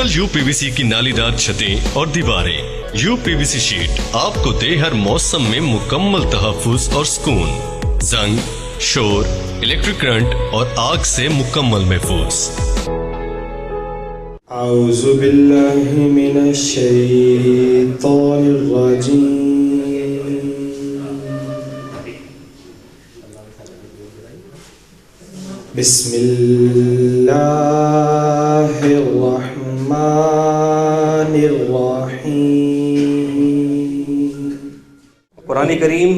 Double UPVC की नालीदार छतें और दीवारें। UPVC शीट आपको दे हर मौसम में मुकम्मल तहफ़्फ़ुज़ और सुकून। जंग, शोर, इलेक्ट्रिक करंट और आग से मुकम्मल महफूज। अऊज़ु बिल्लाहि मिनश शैतानिर रजीम। बिस्मिल्लाहिर्रहमानिर्रहीम। कुरान करीम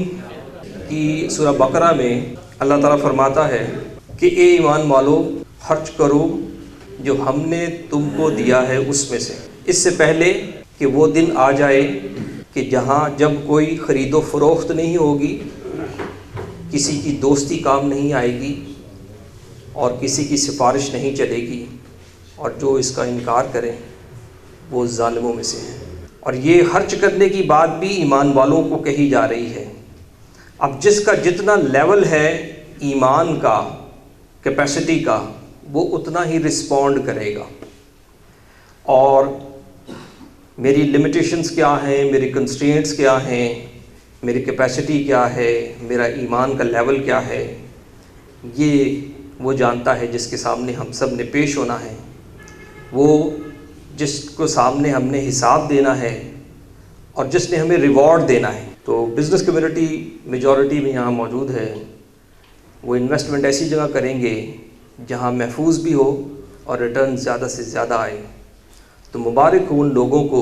की सूरह बकरा में अल्लाह ताला फरमाता है कि ए ईमान वालो, खर्च करो जो हमने तुमको दिया है उसमें से, इससे पहले कि वो दिन आ जाए कि जहाँ जब कोई ख़रीदो फ़रोख्त नहीं होगी, किसी की दोस्ती काम नहीं आएगी और किसी की सिफारिश नहीं चलेगी, और जो इसका इनकार करें वो ज़ालिमों में से हैं। और ये खर्च करने की बात भी ईमान वालों को कही जा रही है। अब जिसका जितना लेवल है ईमान का, कैपेसिटी का, वो उतना ही रिस्पॉन्ड करेगा। और मेरी लिमिटेशंस क्या हैं, मेरी कंस्ट्रेंट्स क्या हैं, मेरी कैपेसिटी क्या है, मेरा ईमान का लेवल क्या है, ये वो जानता है जिसके सामने हम सब ने पेश होना है, वो जिसको सामने हमने हिसाब देना है और जिसने हमें रिवॉर्ड देना है। तो बिज़नेस कम्युनिटी मेजॉरिटी में यहाँ मौजूद है, वो इन्वेस्टमेंट ऐसी जगह करेंगे जहाँ महफूज भी हो और रिटर्न ज़्यादा से ज़्यादा आए। तो मुबारक हो उन लोगों को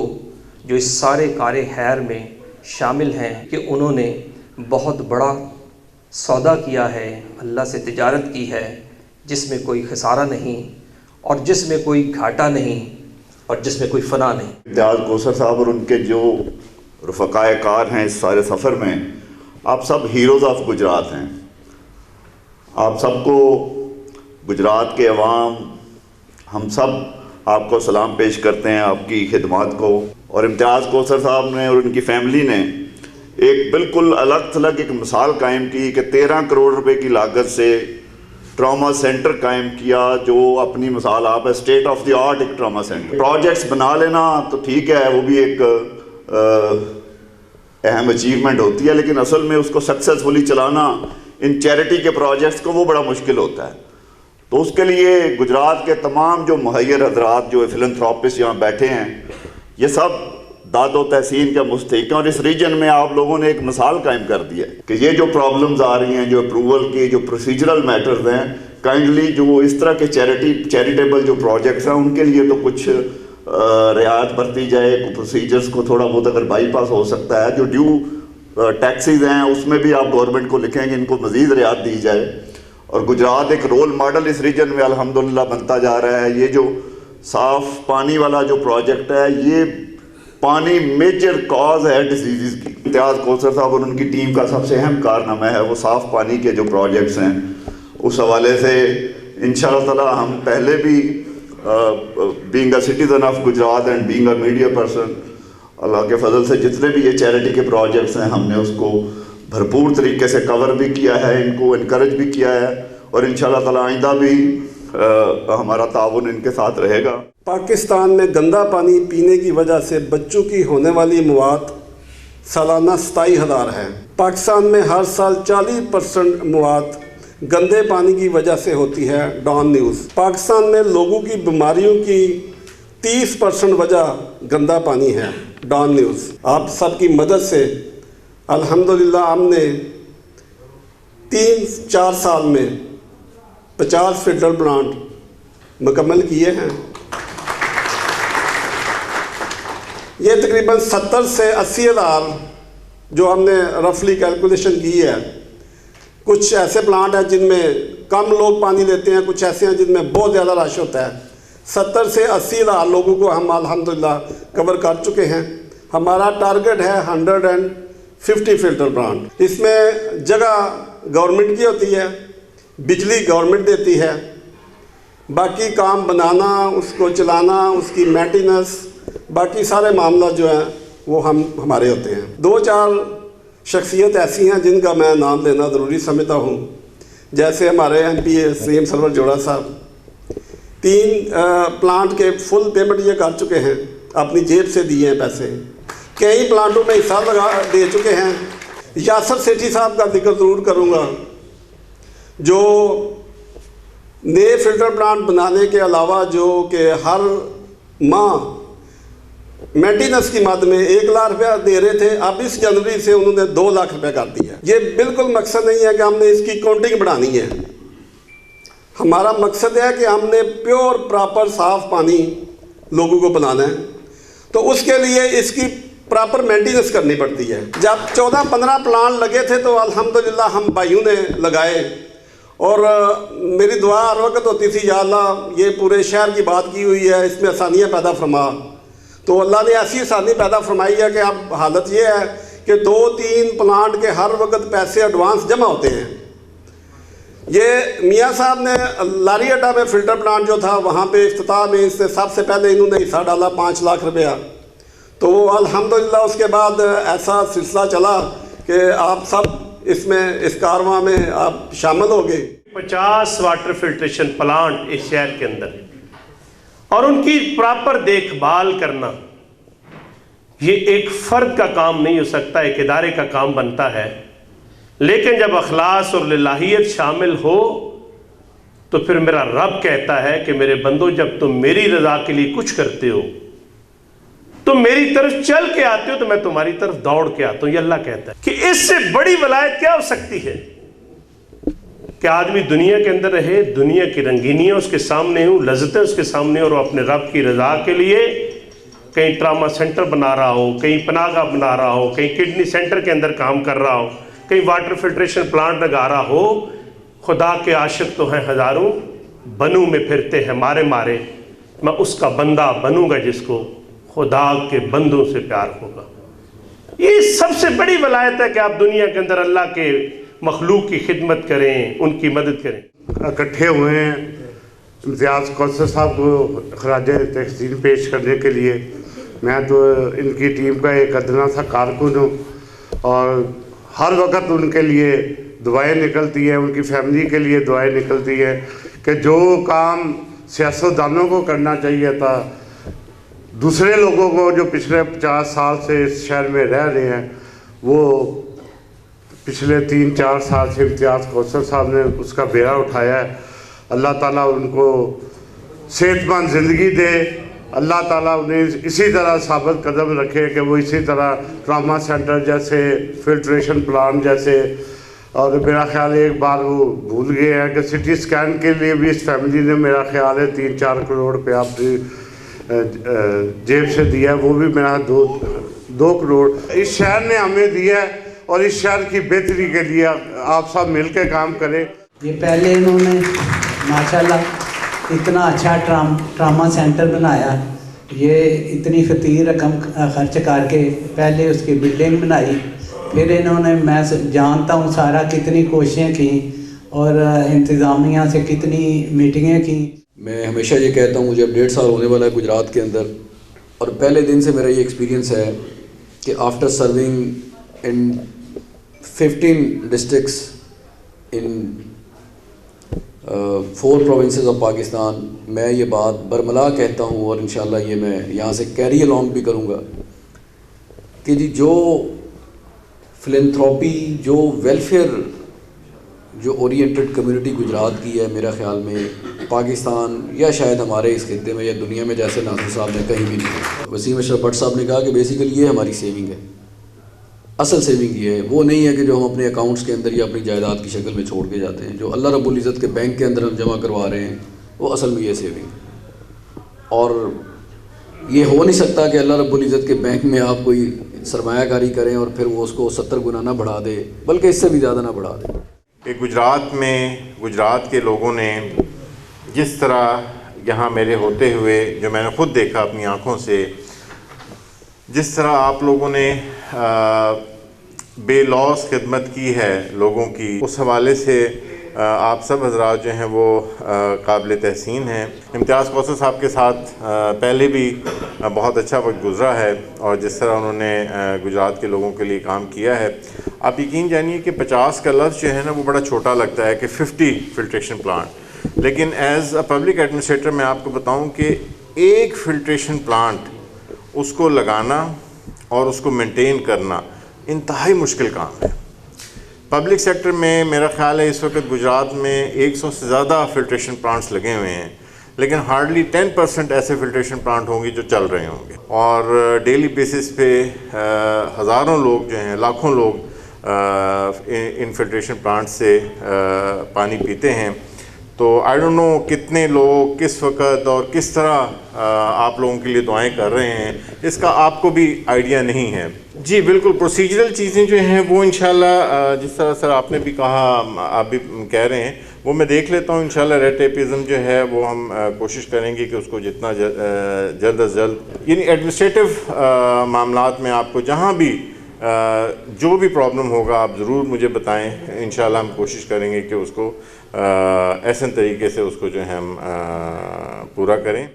जो इस सारे कारे खैर में शामिल हैं कि उन्होंने बहुत बड़ा सौदा किया है, अल्लाह से तिजारत की है, जिसमें कोई खसारा नहीं और जिसमें कोई घाटा नहीं और जिसमें कोई फ़ना नहीं। इम्तियाज़ कौसर साहब और उनके जो रफ़क़ाए कार हैं इस सारे सफ़र में, आप सब हीरोज़ ऑफ गुजरात हैं। आप सबको गुजरात के अवाम, हम सब आपको सलाम पेश करते हैं आपकी खिदमत को। और इम्तियाज़ कौसर साहब ने और उनकी फ़ैमिली ने एक बिल्कुल अलग थलग एक मिसाल कायम की कि 13 करोड़ रुपए की लागत से ट्रॉमा सेंटर कायम किया, जो अपनी मिसाल आप है, स्टेट ऑफ द आर्ट एक ट्रॉमा सेंटर। प्रोजेक्ट्स बना लेना तो ठीक है, वो भी एक अहम अचीवमेंट होती है, लेकिन असल में उसको सक्सेसफुली चलाना इन चैरिटी के प्रोजेक्ट्स को वो बड़ा मुश्किल होता है। तो उसके लिए गुजरात के तमाम जो मुहैयर हजरात जो फिलंथ्रोपिस्ट यहाँ बैठे हैं, ये सब दादो तहसीन के मुस्तहिक हैं। और इस रीजन में आप लोगों ने एक मिसाल कायम कर दी है कि ये जो प्रॉब्लम्स आ रही हैं, जो अप्रूवल की, जो प्रोसीजरल मैटर्स हैं, काइंडली जो इस तरह के चैरिटेबल जो प्रोजेक्ट्स हैं उनके लिए तो कुछ रियायत बरती जाए, प्रोसीजर्स को थोड़ा बहुत अगर बाईपास हो सकता है। जो ड्यू टैक्सेस हैं उसमें भी आप गवर्नमेंट को लिखेंगे इनको मज़ीद रियायत दी जाए। और गुजरात एक रोल मॉडल इस रीजन में अल्हम्दुलिल्लाह बनता जा रहा है। ये जो साफ़ पानी वाला जो प्रोजेक्ट है, ये पानी मेजर कॉज है डिजीज़ की। इम्तियाज़ कौसर साहब और उनकी टीम का सबसे अहम कारनामा है वो साफ़ पानी के जो प्रोजेक्ट्स हैं। उस हवाले से इंशाअल्लाह ताला हम पहले भी being a citizen of Gujarat and being a media person, अल्लाह के फजल से जितने भी ये चैरिटी के प्रोजेक्ट्स हैं हमने उसको भरपूर तरीके से कवर भी किया है, इनको इनकरेज भी किया है और इंशाअल्लाह ताला आइंदा भी हमारा ताउन इनके साथ रहेगा। पाकिस्तान में गंदा पानी पीने की वजह से बच्चों की होने वाली मौत सालाना 27,000 है। पाकिस्तान में हर साल 40% मौत गंदे पानी की वजह से होती है। Dawn news. पाकिस्तान में लोगों की बीमारियों की 30% वजह गंदा पानी है। Dawn News. आप सबकी मदद से अल्हम्दुलिल्लाह हमने 3-4 साल में 50 फिल्टर प्लांट मुकम्मल किए हैं। ये तकरीबन 70 से 80 हज़ार जो हमने रफली कैलकुलेशन की है। कुछ ऐसे प्लांट हैं जिनमें कम लोग पानी लेते हैं, कुछ ऐसे हैं जिनमें बहुत ज़्यादा रश होता है। 70 से 80 हज़ार लोगों को हम अल्हम्दुलिल्लाह कवर कर चुके हैं। हमारा टारगेट है 150 फिल्टर प्लांट। इसमें जगह गवर्नमेंट की होती है, बिजली गवर्नमेंट देती है, बाकी काम बनाना, उसको चलाना, उसकी मेंटेनेंस, बाकी सारे मामला जो हैं वो हमारे होते हैं। 2-4 शख्सियत ऐसी हैं जिनका मैं नाम लेना ज़रूरी समझता हूँ, जैसे हमारे MP सीएम सरवर जोड़ा साहब, 3 प्लांट के फुल पेमेंट ये कर चुके हैं, अपनी जेब से दिए हैं पैसे। कई प्लांटों में हिस्सा दे चुके हैं। यासर सेठी साहब का जिक्र ज़रूर करूँगा, जो नए फिल्टर प्लांट बनाने के अलावा जो कि हर माह मेंटेनेंस की मद में 1 लाख रुपया दे रहे थे, अब इस जनवरी से उन्होंने 2 लाख रुपया कर दिया। ये बिल्कुल मकसद नहीं है कि हमने इसकी काउंटिंग बढ़ानी है। हमारा मकसद है कि हमने प्योर प्रॉपर साफ़ पानी लोगों को पिलाना है, तो उसके लिए इसकी प्रॉपर मेंटेनेंस करनी पड़ती है। जब 14-15 प्लांट लगे थे तो अल्हम्दुलिल्लाह हम भाइयों ने लगाए, और मेरी दुआ हर वक्त होती थी, या अल्लाह ये पूरे शहर की बात की हुई है, इसमें आसानियाँ पैदा फरमा। तो अल्लाह ने ऐसी आसानी पैदा फरमाई है कि अब हालत ये है कि 2-3 प्लांट के हर वक्त पैसे एडवांस जमा होते हैं। ये मियाँ साहब ने लारी अड्डा में फ़िल्टर प्लांट जो था वहाँ पे इफ्तिताह में इससे सबसे पहले इन्होंने हिस्सा डाला 5 लाख रुपया। तो अल्हम्दुलिल्लाह उसके बाद ऐसा सिलसिला चला कि आप सब इसमें इस कारवां में आप शामिल हो गए। 50 वाटर फिल्ट्रेशन प्लांट इस शहर के अंदर, और उनकी प्रॉपर देखभाल करना ये एक फ़र्द का काम नहीं हो सकता, एक इदारे का काम बनता है। लेकिन जब अखलास और लिल्लाहियत शामिल हो तो फिर मेरा रब कहता है कि मेरे बंदो, जब तुम मेरी रज़ा के लिए कुछ करते हो, तुम मेरी तरफ चल के आते हो, तो मैं तुम्हारी तरफ दौड़ के आता हूँ। ये अल्लाह कहता है कि इससे बड़ी वलायत क्या हो सकती है कि आदमी दुनिया के अंदर रहे, दुनिया की रंगीनियाँ उसके सामने हो, लज्जतें उसके सामने, और अपने रब की रज़ा के लिए कहीं ट्रामा सेंटर बना रहा हो, कहीं पनागा बना रहा हो, कहीं किडनी सेंटर के अंदर काम कर रहा हो, कहीं वाटर फिल्ट्रेशन प्लांट लगा रहा हो। खुदा के आशिक तो हैं हज़ारों, बनू में फिरते हैं मारे मारे, मैं उसका बंदा बनूंगा जिसको खुदा के बंदों से प्यार होगा। ये सबसे बड़ी वलायत है कि आप दुनिया के अंदर अल्लाह के मखलूक की खिदमत करें, उनकी मदद करें। इकट्ठे हुए हैं इम्तियाज़ कौसर साहब को खराज तहसीन पेश करने के लिए। मैं तो इनकी टीम का एक अदना सा कारकुन हूँ, और हर वक्त उनके लिए दुआएं निकलती हैं, उनकी फैमिली के लिए दुआएं निकलती हैं कि जो काम सियासतदानों को करना चाहिए था, दूसरे लोगों को जो पिछले 50 साल से इस शहर में रह रहे हैं, वो पिछले 3-4 साल से इम्तियाज़ कौसर साहब ने उसका बेड़ा उठाया है। अल्लाह ताला उनको सेहतमंद ज़िंदगी दे, अल्लाह ताला उन्हें इसी तरह साबित कदम रखे कि वो इसी तरह ट्रामा सेंटर जैसे, फिल्ट्रेशन प्लांट जैसे, और मेरा ख्याल है एक बार वो भूल गए हैं कि सिटी स्कैन के लिए भी इस फैमिली ने मेरा ख्याल है 3-4 करोड़ रुपया अपनी जेब से दिया है, वो भी मेरा 2 करोड़ इस शहर ने हमें दिया है, और इस शहर की बेहतरी के लिए आप सब मिल के काम करें। ये पहले इन्होंने माशाल्लाह इतना अच्छा ट्रामा सेंटर बनाया, ये इतनी फ़तीर रकम खर्च करके पहले उसकी बिल्डिंग बनाई, फिर इन्होंने, मैं जानता हूँ सारा कितनी कोशिशें की और इंतज़ामिया से कितनी मीटिंगें की। मैं हमेशा ये कहता हूँ, मुझे अब 1.5 साल होने वाला है गुजरात के अंदर, और पहले दिन से मेरा ये एक्सपीरियंस है कि after serving in 15 districts in 4 provinces of Pakistan, मैं ये बात बरमला कहता हूँ, और इंशाल्लाह ये मैं यहाँ से कैरी अलॉन्ग भी करूँगा कि जी जो फिलैंथ्रोपी, जो वेलफेयर, जो ओरिएंटेड कम्युनिटी गुजरात की है, मेरा ख्याल में पाकिस्तान या शायद हमारे इस खित्ते में या दुनिया में जैसे नासिर साहब ने कहीं भी नहीं। वसीम अशरफ भट्ट साहब ने कहा कि बेसिकली ये हमारी सेविंग है, असल सेविंग ये है, वो नहीं है कि जो हम अपने अकाउंट्स के अंदर या अपनी जायदाद की शक्ल में छोड़ के जाते हैं। जो अल्लाह रब्बुल इज़्ज़त के बैंक के अंदर हम जमा करवा रहे हैं, वो असल में ये सेविंग है। और ये हो नहीं सकता कि अल्लाह रब्बुल इज़्ज़त के बैंक में आप कोई सरमायाकारी करें और फिर वो उसको 70 गुना ना बढ़ा दे, बल्कि इससे भी ज़्यादा ना बढ़ा दे। कि गुजरात में, गुजरात के लोगों ने जिस तरह यहाँ मेरे होते हुए, जो मैंने ख़ुद देखा अपनी आँखों से, जिस तरह आप लोगों ने बेलौस खिदमत की है लोगों की, उस हवाले से आप सब हजरात जो हैं वो काबिल तहसीन हैं। इम्तियाज़ कौसर साहब के साथ पहले भी बहुत अच्छा वक्त गुज़रा है, और जिस तरह उन्होंने गुजरात के लोगों के लिए काम किया है, आप यकीन जानिए कि 50 का लफ्ज़ जो है ना वो बड़ा छोटा लगता है कि 50 फिल्ट्रेशन प्लांट, لیکن ایز اے پبلک ایڈمنسٹریٹر میں آپ کو بتاؤں کہ ایک فلٹریشن پلانٹ اس کو لگانا اور اس کو مینٹین کرنا انتہائی مشکل کام ہے. پبلک سیکٹر میں میرا خیال ہے اس وقت گجرات میں 100 سے زیادہ فلٹریشن پلانٹس لگے ہوئے ہیں، لیکن ہارڈلی 10% ایسے فلٹریشن پلانٹ ہوں گے جو چل رہے ہوں گے، اور ڈیلی بیسس پہ ہزاروں لوگ جو ہیں، لاکھوں لوگ ان فلٹریشن پلانٹ سے پانی پیتے ہیں. تو آئی ڈونٹ نو کتنے لوگ کس وقت اور کس طرح آپ لوگوں کے لیے دعائیں کر رہے ہیں، اس کا آپ کو بھی آئیڈیا نہیں ہے. جی بالکل، پروسیجرل چیزیں جو ہیں وہ انشاءاللہ جس طرح سر آپ نے بھی کہا، آپ بھی کہہ رہے ہیں، وہ میں دیکھ لیتا ہوں. انشاءاللہ ریڈ ٹیپزم جو ہے وہ ہم کوشش کریں گے کہ اس کو جتنا جلد از جلد، یعنی ایڈمنسٹریٹو معاملات میں آپ کو جہاں بھی جو بھی پرابلم ہوگا آپ ضرور مجھے بتائیں. انشاءاللہ ہم کوشش کریں گے کہ اس کو احسن طریقے سے اس کو جو ہے ہم پورا کریں.